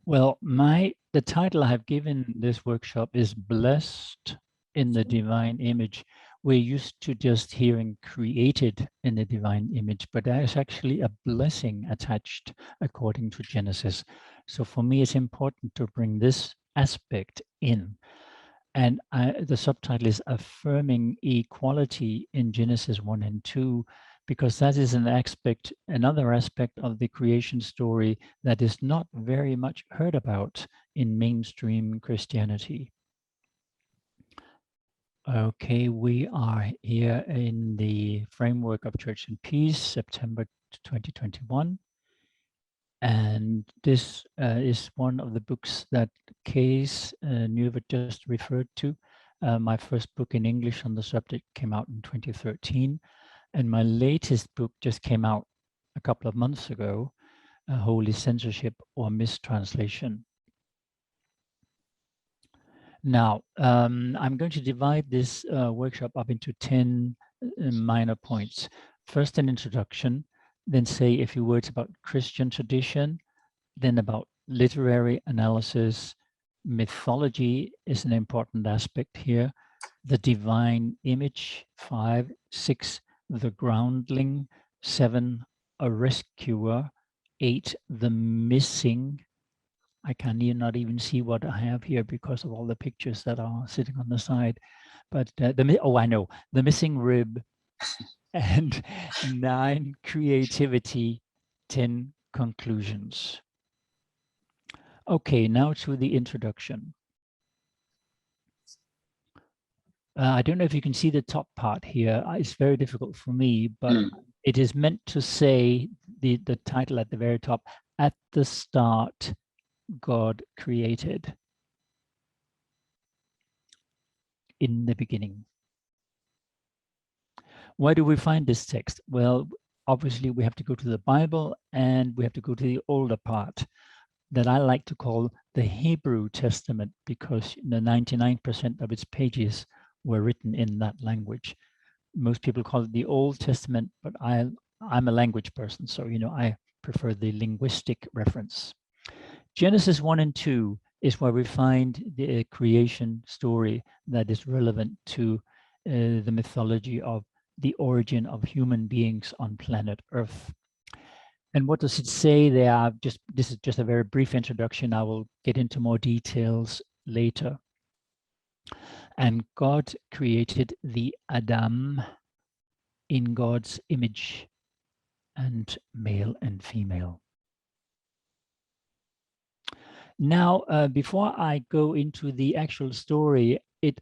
Well, the title I have given this workshop is Blessed in the Divine Image. We're used to just hearing created in the divine image, but there is actually a blessing attached according to Genesis. So for me, it's important to bring this aspect in. And the subtitle is Affirming Equality in Genesis 1 and 2, because that is another aspect of the creation story that is not very much heard about in mainstream Christianity. Okay, we are here in the framework of Church and Peace, September 2021. And this is one of the books that Case Newver just referred to. My first book in English on the subject came out in 2013. And my latest book just came out a couple of months ago, Holy Censorship or Mistranslation. Now, I'm going to divide this workshop up into 10 minor points. First, an introduction, then say a few words about Christian tradition, then about literary analysis. Mythology is an important aspect here. The divine image, 5, 6, the groundling, 7, a rescuer, 8, the missing. I can not even see what I have here because of all the pictures that are sitting on the side. But I know, the missing rib, and 9, creativity, 10, conclusions. Okay, now to the introduction. I don't know if you can see the top part here. It's very difficult for me, but it is meant to say the title at the very top, at the start, God created. In the beginning. Why do we find this text? Well, obviously we have to go to the Bible and we have to go to the older part that I like to call the Hebrew Testament, because 99% of its pages were written in that language. Most people call it the Old Testament, but I'm a language person, so I prefer the linguistic reference. Genesis 1 and 2 is where we find the creation story that is relevant to the mythology of the origin of human beings on planet Earth. And what does it say there? This is just a very brief introduction. I will get into more details later. And God created the Adam in God's image, and male and female. Now, before I go into the actual story, it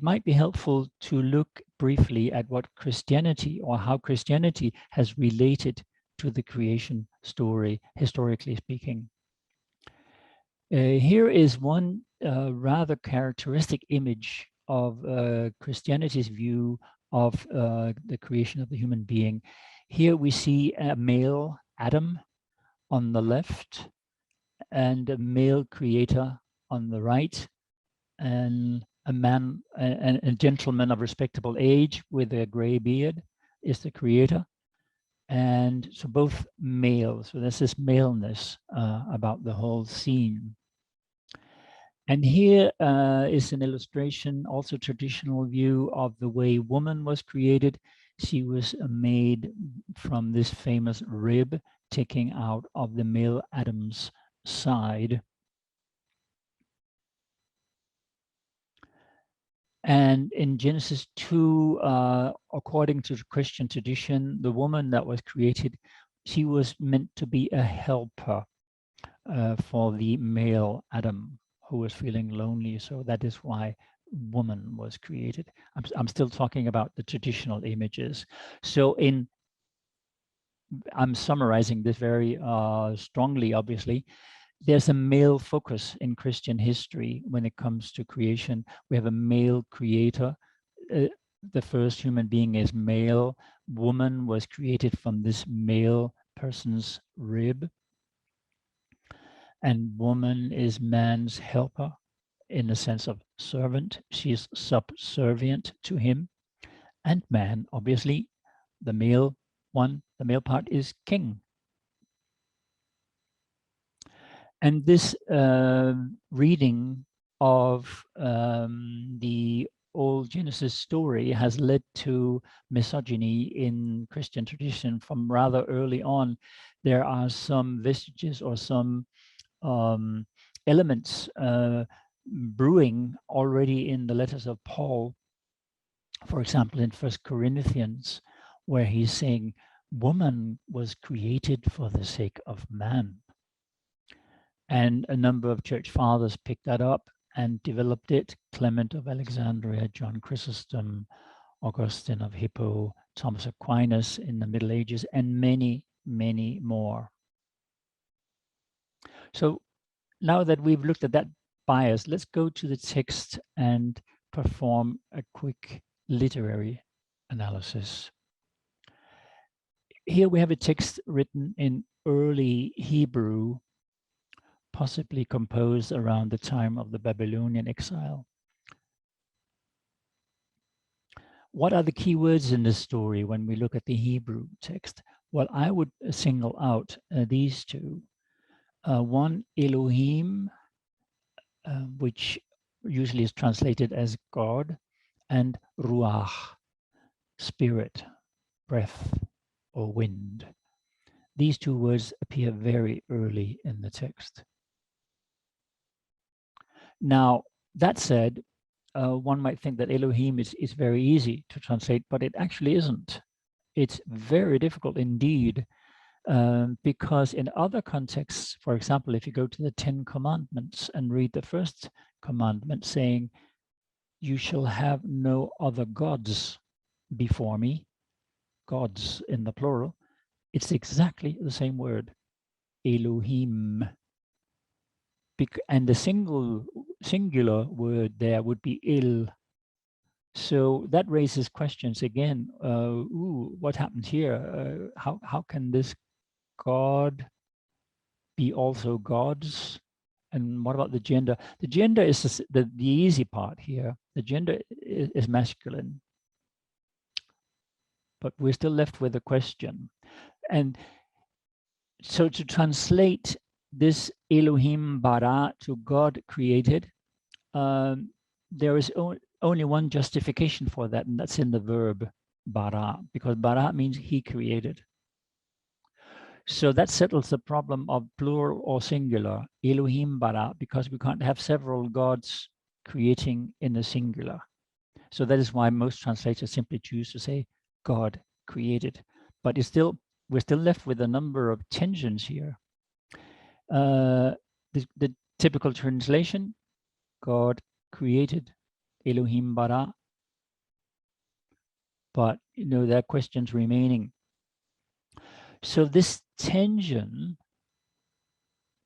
might be helpful to look briefly at what Christianity, or how Christianity has related to the creation story, historically speaking. Here is one rather characteristic image of Christianity's view of the creation of the human being. Here we see a male Adam on the left, and a male creator on the right, and a man, a gentleman of respectable age with a gray beard is the creator. And so both male, so there's this maleness about the whole scene. And here is an illustration, also traditional view of the way woman was created. She was made from this famous rib taking out of the male Adam's side. And in Genesis 2, according to Christian tradition, the woman that was created, she was meant to be a helper for the male Adam, who was feeling lonely. So that is why woman was created. I'm still talking about the traditional images. So I'm summarizing this very strongly, obviously. There's a male focus in Christian history when it comes to creation. We have a male creator. The first human being is male. Woman was created from this male person's rib. And woman is man's helper in the sense of servant. She is subservient to him. And man, obviously, the male one, the male part is king. And this reading of the old Genesis story has led to misogyny in Christian tradition from rather early on. There are some vestiges or some elements brewing already in the letters of Paul, for example, in 1 Corinthians, where he's saying, woman was created for the sake of man. And a number of church fathers picked that up and developed it. Clement of Alexandria, John Chrysostom, Augustine of Hippo, Thomas Aquinas in the Middle Ages, and many, many more. So now that we've looked at that bias, let's go to the text and perform a quick literary analysis. Here we have a text written in early Hebrew, possibly composed around the time of the Babylonian exile. What are the key words in this story when we look at the Hebrew text? Well, I would single out these two. One, Elohim, which usually is translated as God, and Ruach, spirit, breath, or wind. These two words appear very early in the text. Now, that said, one might think that Elohim is very easy to translate, but it actually isn't. It's very difficult indeed, because in other contexts, for example, if you go to the 10 Commandments and read the first commandment saying, you shall have no other gods before me, gods in the plural, it's exactly the same word, Elohim. And the singular word there would be Il. So that raises questions again. What happened here? How can this God be also gods? And what about the gender? The gender is the easy part here. The gender is masculine. But we're still left with a question. And so to translate this Elohim bara to God created, there is only one justification for that, and that's in the verb bara, because bara means he created. So that settles the problem of plural or singular, Elohim bara, because we can't have several gods creating in the singular. So that is why most translators simply choose to say God created. But we're still left with a number of tensions here. The typical translation, God created, Elohim bara. But there are questions remaining. So this tension,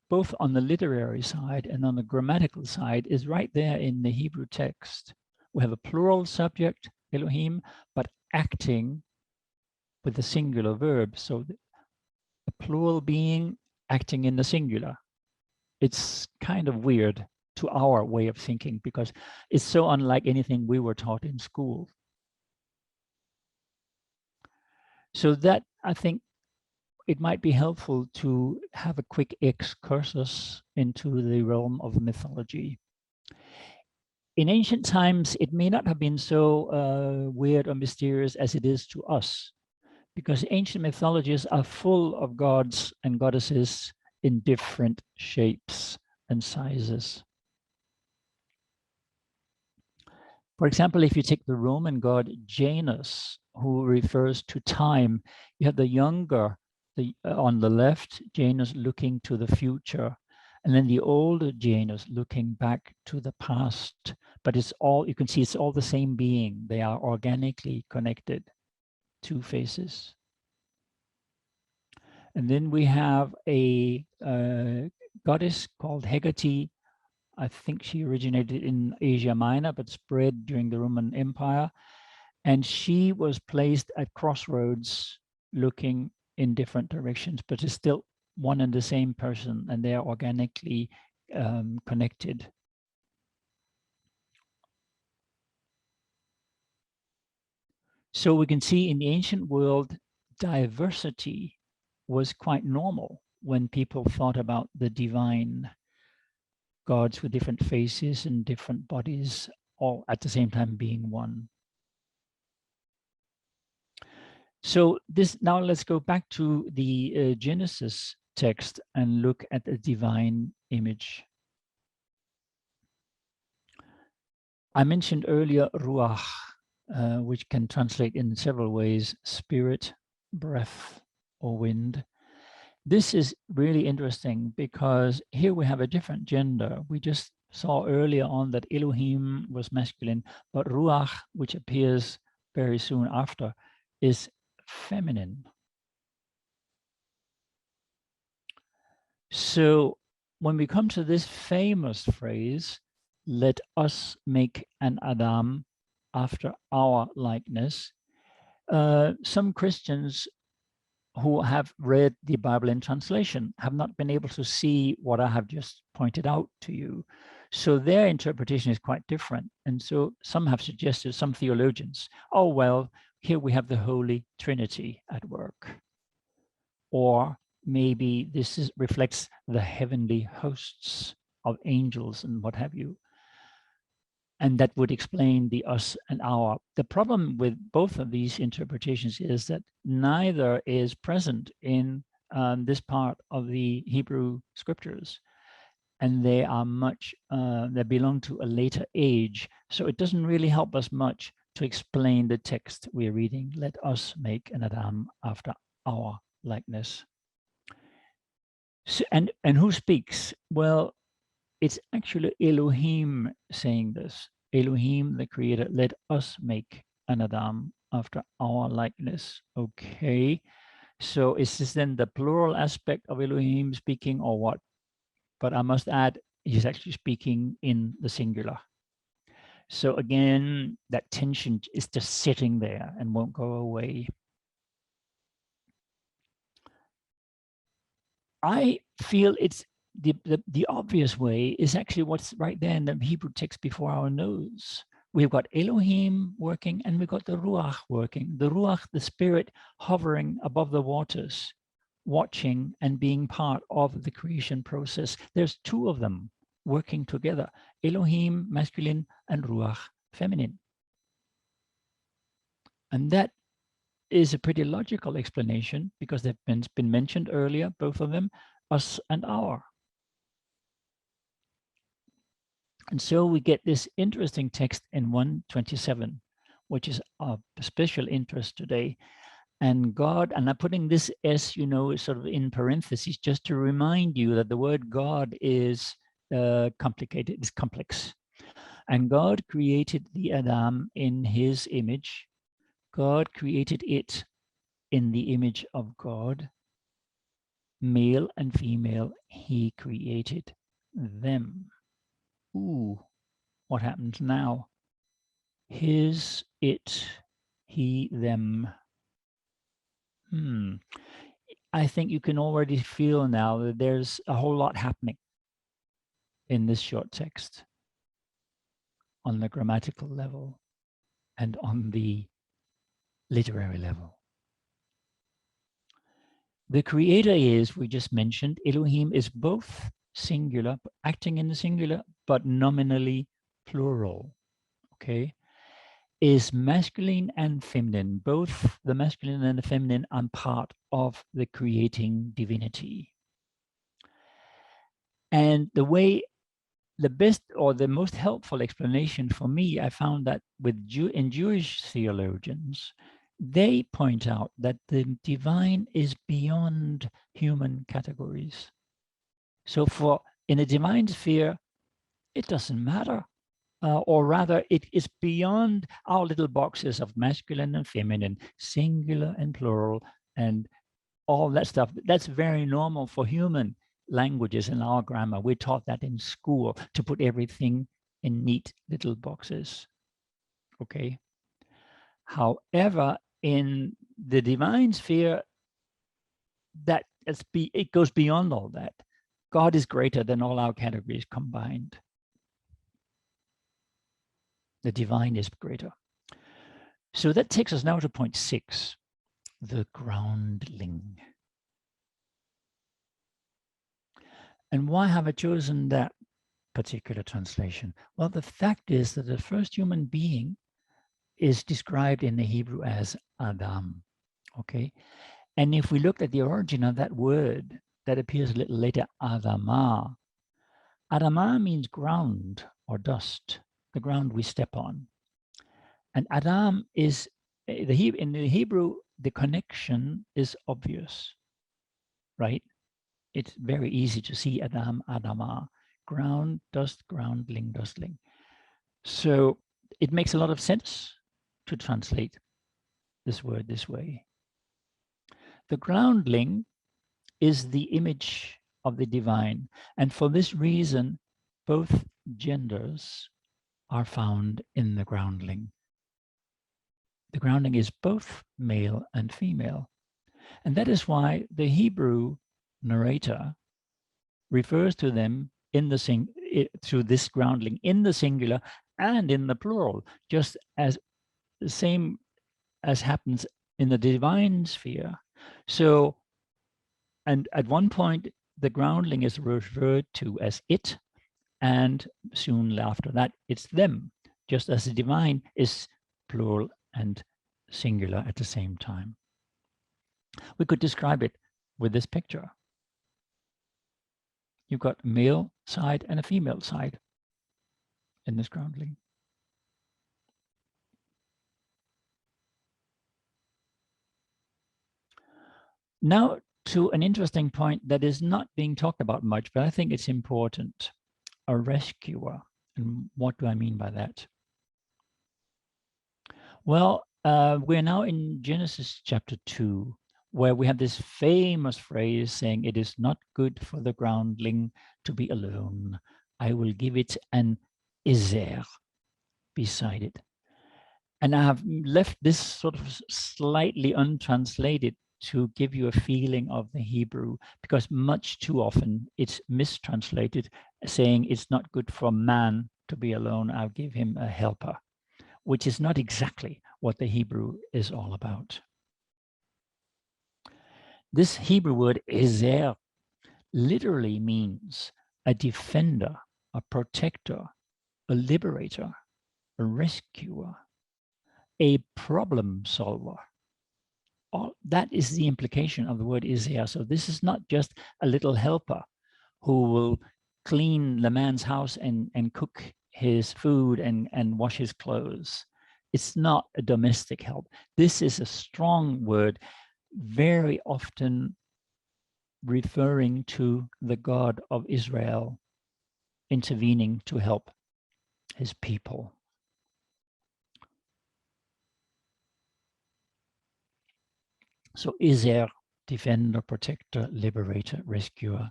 both on the literary side and on the grammatical side, is right there in the Hebrew text. We have a plural subject, Elohim, but acting with the singular verb. So a plural being acting in the singular. It's kind of weird to our way of thinking because it's so unlike anything we were taught in school. So that, I think, it might be helpful to have a quick excursus into the realm of mythology. In ancient times, it may not have been so weird or mysterious as it is to us, because ancient mythologies are full of gods and goddesses in different shapes and sizes. For example, if you take the Roman god Janus, who refers to time, you have the younger, on the left, Janus looking to the future, and then the older Janus looking back to the past. But it's all, you can see it's all the same being. They are organically connected, two faces. And then we have a goddess called Hecate. I think she originated in Asia Minor, but spread during the Roman Empire. And she was placed at crossroads looking in different directions, but is still one and the same person, and they are organically connected. So we can see in the ancient world, diversity was quite normal. when people thought about the divine, gods with different faces and different bodies, all at the same time being one. So now let's go back to the Genesis text and look at the divine image. I mentioned earlier ruach, which can translate in several ways: spirit, breath, or wind. This is really interesting because here we have a different gender. We just saw earlier on that Elohim was masculine, but ruach, which appears very soon after, is feminine. So when we come to this famous phrase, let us make an Adam after our likeness, some Christians who have read the Bible in translation have not been able to see what I have just pointed out to you. So their interpretation is quite different. And so some have suggested, some theologians, oh, well, here we have the Holy Trinity at work. Or maybe this reflects the heavenly hosts of angels and what have you. And that would explain the us and our. The problem with both of these interpretations is that neither is present in this part of the Hebrew scriptures. And they are they belong to a later age. So it doesn't really help us much to explain the text we're reading. Let us make an Adam after our likeness. So, and who speaks? Well, it's actually Elohim saying this. Elohim, the creator, let us make an Adam after our likeness. Okay. So is this then the plural aspect of Elohim speaking or what? But I must add, he's actually speaking in the singular. So again, that tension is just sitting there and won't go away. I feel it's the obvious way is actually what's right there in the Hebrew text before our nose. We've got Elohim working and we've got the Ruach working. The Ruach, the spirit hovering above the waters, watching and being part of the creation process. There's two of them working together. Elohim, masculine, and Ruach, feminine. And that is a pretty logical explanation because they've been mentioned earlier, both of them, us and our. And so we get this interesting text in 127, which is of special interest today. And God, and I'm putting this S, sort of in parentheses, just to remind you that the word God is complicated, it's complex. And God created the Adam in his image. God created it in the image of God. Male and female, he created them. Ooh, what happens now? His, it, he, them. I think you can already feel now that there's a whole lot happening in this short text on the grammatical level and on the literary level. The creator is, we just mentioned, Elohim is both singular, acting in the singular, but nominally plural, okay? Is masculine and feminine. Both the masculine and the feminine are part of the creating divinity. And the best or the most helpful explanation for me, I found that in Jewish theologians, they point out that the divine is beyond human categories. So in a divine sphere, it doesn't matter. Or rather, it is beyond our little boxes of masculine and feminine, singular and plural, and all that stuff. That's very normal for human languages in our grammar. We're taught that in school to put everything in neat little boxes. Okay. However, in the divine sphere, it goes beyond all that. God is greater than all our categories combined. The divine is greater. So that takes us now to point 6, the groundling. And why have I chosen that particular translation? Well, the fact is that the first human being is described in the Hebrew as Adam, okay? And if we look at the origin of that word that appears a little later, Adama, Adama means ground or dust, the ground we step on. And Adam is, in the Hebrew, the connection is obvious, right? It's very easy to see Adam, Adama, ground, dust, groundling, dustling. So it makes a lot of sense to translate this word this way. The groundling is the image of the divine. And for this reason, both genders are found in the groundling. The groundling is both male and female. And that is why the Hebrew narrator refers to them in the to this groundling in the singular and in the plural, just as the same as happens in the divine sphere. So, and at one point, the groundling is referred to as it, and soon after that, it's them, just as the divine is plural and singular at the same time. We could describe it with this picture. You've got a male side and a female side in this groundling. Now to an interesting point that is not being talked about much, but I think it's important, a rescuer. And what do I mean by that? Well, we're now in Genesis chapter 2, where we have this famous phrase saying, "It is not good for the groundling to be alone. I will give it an ezer beside it." And I have left this sort of slightly untranslated to give you a feeling of the Hebrew, because much too often it's mistranslated, saying it's not good for man to be alone. I'll give him a helper, which is not exactly what the Hebrew is all about. This Hebrew word ezer literally means a defender, a protector, a liberator, a rescuer, a problem solver. All, that is the implication of the word ezer. So this is not just a little helper who will clean the man's house and cook his food and wash his clothes. It's not a domestic help. This is a strong word, very often referring to the God of Israel intervening to help his people. So ezer, defender, protector, liberator, rescuer,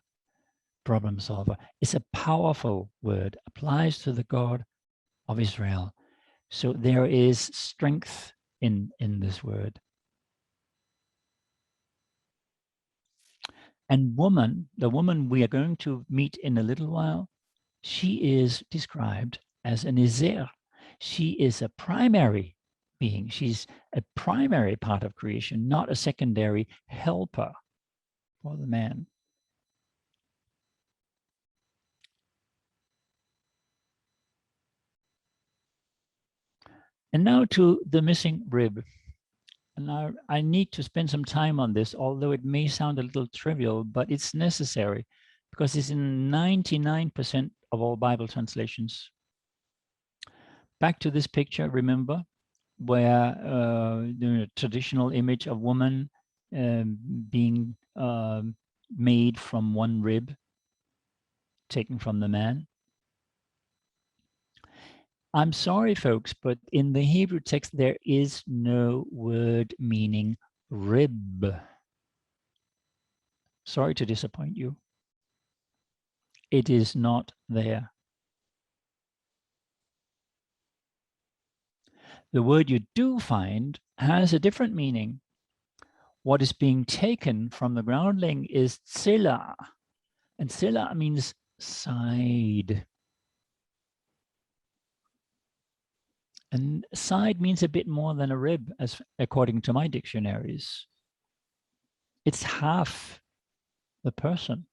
problem solver. It's a powerful word, applies to the God of Israel. So there is strength in this word. And woman, the woman we are going to meet in a little while, she is described as an ezer. She is a primary being. She's a primary part of creation, not a secondary helper for the man. And now to the missing rib. And I need to spend some time on this, although it may sound a little trivial, but it's necessary because it's in 99% of all Bible translations. Back to this picture, remember, where the traditional image of woman being made from one rib, taken from the man. I'm sorry, folks, but in the Hebrew text, there is no word meaning rib. Sorry to disappoint you. It is not there. The word you do find has a different meaning. What is being taken from the groundling is tsela, and tsela means side. And side means a bit more than a rib, as according to my dictionaries. It's half the person.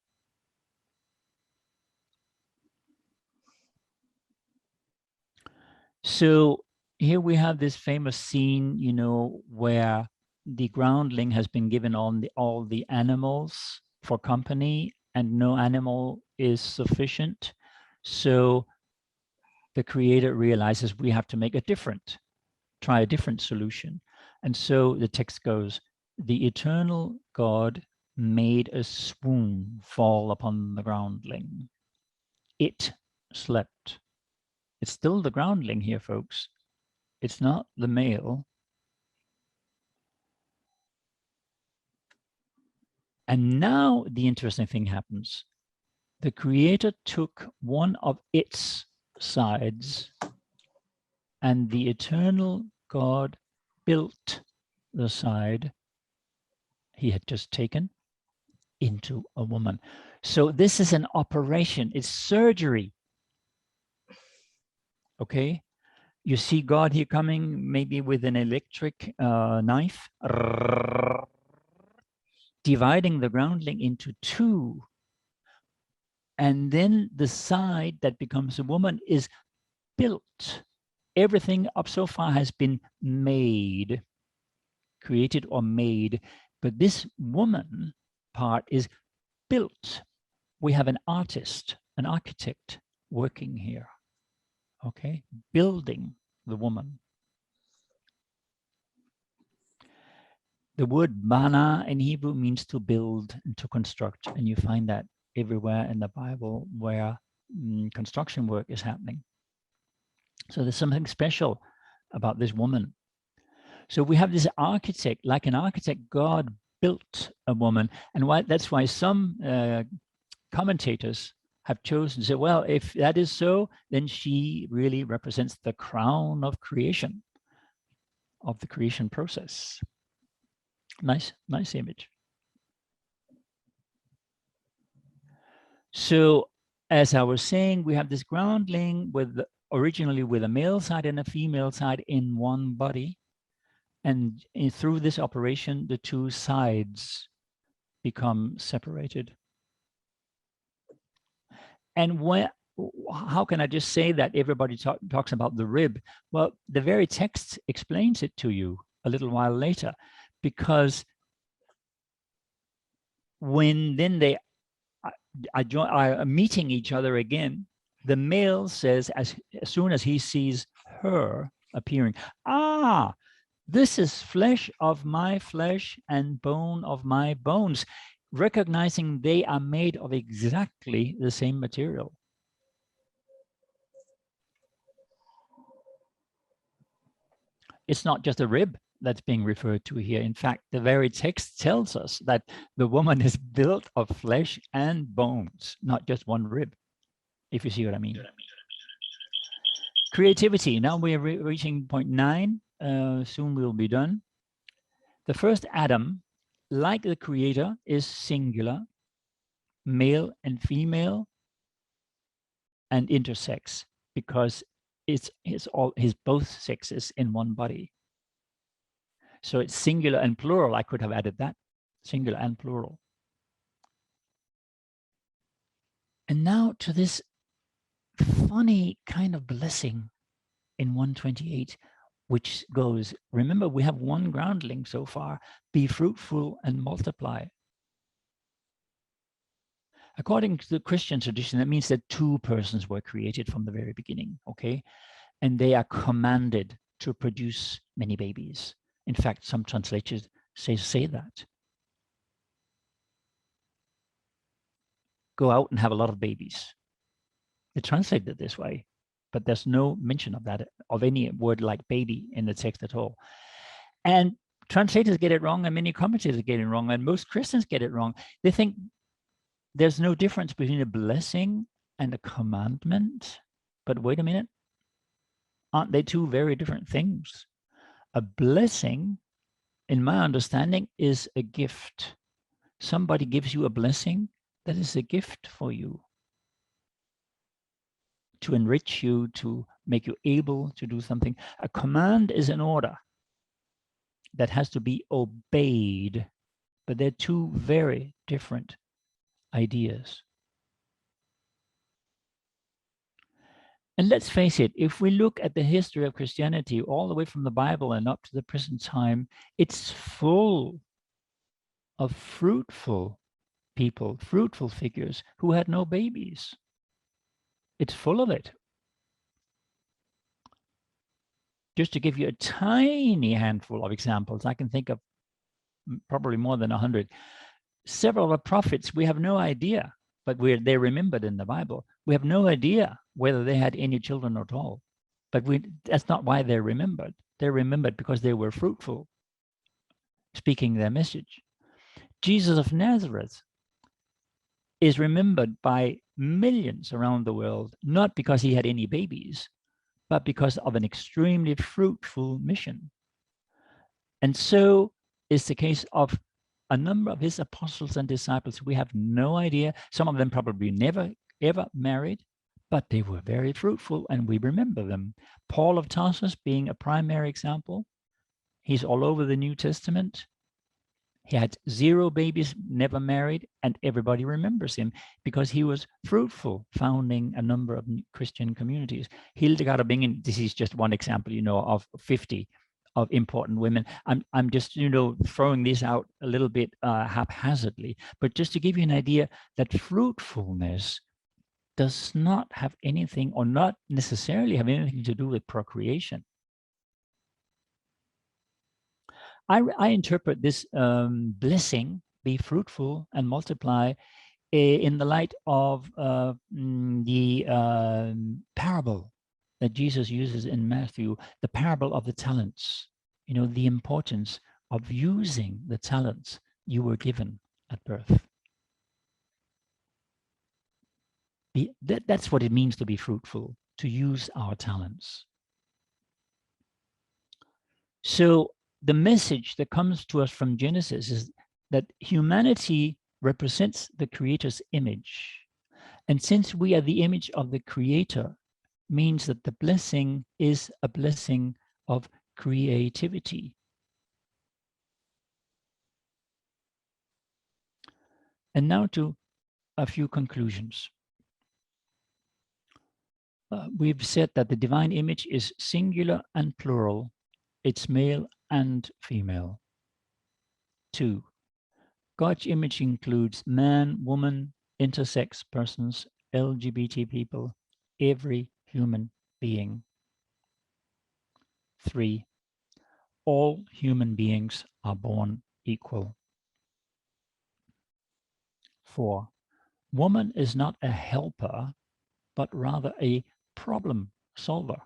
So here we have this famous scene, you know, where the groundling has been given on all the animals for company, and no animal is sufficient. So the creator realizes we have to make try a different solution. And so the text goes, the eternal God made a swoon fall upon the groundling. It slept. It's still the groundling here, folks. It's not the male. And now the interesting thing happens. The creator took one of its sides, and the eternal God built the side he had just taken into a woman. So this is an operation. It's surgery. Okay. You see God here coming maybe with an electric knife, dividing the groundling into two. And then the side that becomes a woman is built. Everything up so far has been made, created or made, but this woman part is built. We have an artist, an architect working here, okay, building the woman. The word bana in Hebrew means to build and to construct, and you find that everywhere in the Bible where construction work is happening. So there's something special about this woman. So we have this architect, like an architect, God built a woman. And that's why some commentators have chosen to say, well, if that is so, then she really represents the crown of creation, of the creation process. Nice image. So as I was saying, we have this groundling with originally with a male side and a female side in one body. And through this operation, the two sides become separated. And how can I just say that everybody talks about the rib? Well, the very text explains it to you a little while later, because when then they are meeting each other again, the male says, as soon as he sees her appearing, ah, this is flesh of my flesh and bone of my bones, recognizing they are made of exactly the same material. It's not just a rib that's being referred to here. In fact, the very text tells us that the woman is built of flesh and bones, not just one rib, if you see what I mean. Creativity. Now we are reaching point 9. Soon we'll be done. The first Adam, like the creator, is singular, male and female, and intersex, because it's both sexes in one body. So it's singular and plural. I could have added that, singular and plural. And now to this funny kind of blessing in 128, which goes, remember, we have one groundling so far, be fruitful and multiply. According to the Christian tradition, that means that two persons were created from the very beginning, okay? And they are commanded to produce many babies. In fact, some translators say that. Go out and have a lot of babies. They translate it this way, but there's no mention of that, of any word like baby in the text at all. And translators get it wrong, and many commentators get it wrong, and most Christians get it wrong. They think there's no difference between a blessing and a commandment. But wait a minute. Aren't they two very different things? A blessing, in my understanding, is a gift. Somebody gives you a blessing, that is a gift for you, to enrich you, to make you able to do something. A command is an order that has to be obeyed, but they're two very different ideas. And let's face it, if we look at the history of Christianity all the way from the Bible and up to the present time, it's full of fruitful people, fruitful figures who had no babies. It's full of it. Just to give you a tiny handful of examples, I can think of probably more than 100. Several of the prophets, we have no idea, but they're remembered in the Bible. We have no idea whether they had any children at all. But that's not why they're remembered. They're remembered because they were fruitful, speaking their message. Jesus of Nazareth is remembered by millions around the world, not because he had any babies, but because of an extremely fruitful mission. And so is the case of a number of his apostles and disciples. We have no idea. Some of them probably never, ever married, but they were very fruitful and we remember them. Paul of Tarsus being a primary example. He's all over the New Testament. He had 0 babies, never married, and everybody remembers him because he was fruitful, founding a number of Christian communities. Hildegard of Bingen, this is just one example, of 50 of important women. I'm just, throwing this out a little bit haphazardly, but just to give you an idea that fruitfulness does not have anything, or not necessarily have anything to do with procreation. I interpret this blessing, be fruitful and multiply, in the light of the parable that Jesus uses in Matthew, the parable of the talents, the importance of using the talents you were given at birth. That's what it means to be fruitful, to use our talents. So the message that comes to us from Genesis is that humanity represents the Creator's image. And since we are the image of the Creator, means that the blessing is a blessing of creativity. And now to a few conclusions. We've said that the divine image is singular and plural. It's male and female. 2, God's image includes man, woman, intersex persons, LGBT people, every human being. 3, all human beings are born equal. 4, woman is not a helper, but rather a problem solver.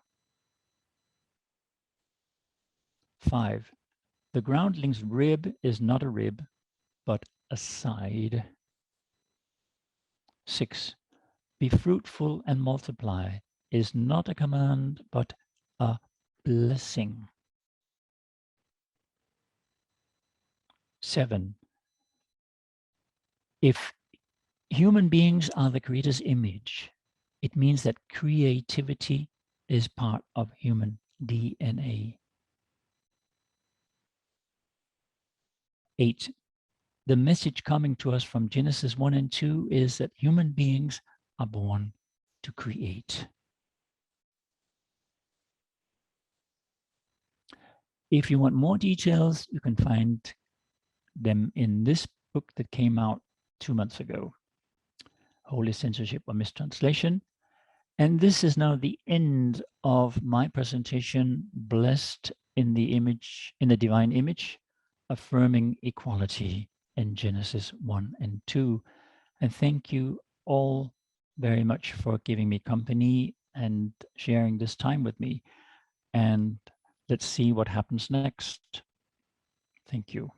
5, the groundling's rib is not a rib, but a side. 6, be fruitful and multiply is not a command, but a blessing. 7, if human beings are the Creator's image, it means that creativity is part of human DNA. 8, the message coming to us from Genesis 1 and 2 is that human beings are born to create. If you want more details, you can find them in this book that came out 2 months ago, Holy Censorship or Mistranslation. And this is now the end of my presentation, Blessed in the Image, in the Divine Image, Affirming Equality in Genesis 1 and 2. And thank you all very much for giving me company and sharing this time with me. And let's see what happens next. Thank you.